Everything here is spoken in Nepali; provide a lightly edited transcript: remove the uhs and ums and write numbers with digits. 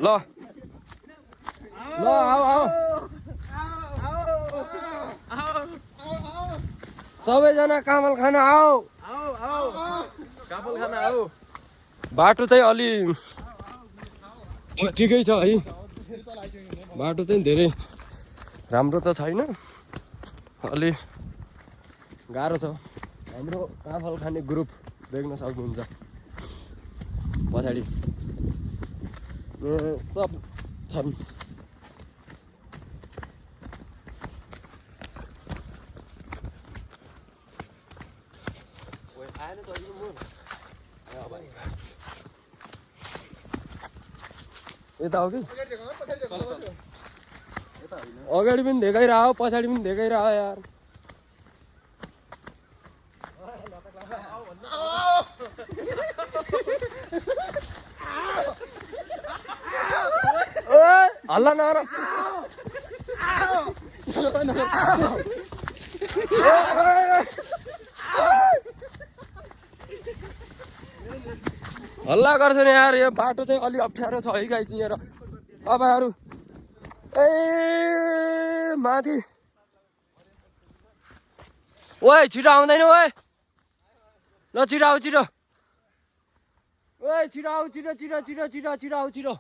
ल ल आऊ सबैजना कामल खान आऊ बाटो चाहिँ अलि ठिकै छ है बाटो चाहिँ धेरै राम्रो त छैन अलि गाह्रो छ हाम्रो काफल खाने ग्रुप देख्न सक्नुहुन्छ पछाडि सब छन् यता हो कि अगाडि पनि देखाइरह पछाडि पनि देखाइरह यार हल्ला नगर हल्ला गर्छ नि यार यो बाटो चाहिँ अलि अप्ठ्यारो छ है गाइस यहाँ तपाईँहरू ए माथि ओए छिटो आउँदैन ओए ल छिटो आऊ छिटो ओए छिटो आऊ छिटो छिटो छिटो छिटो छिटो आऊ छिटो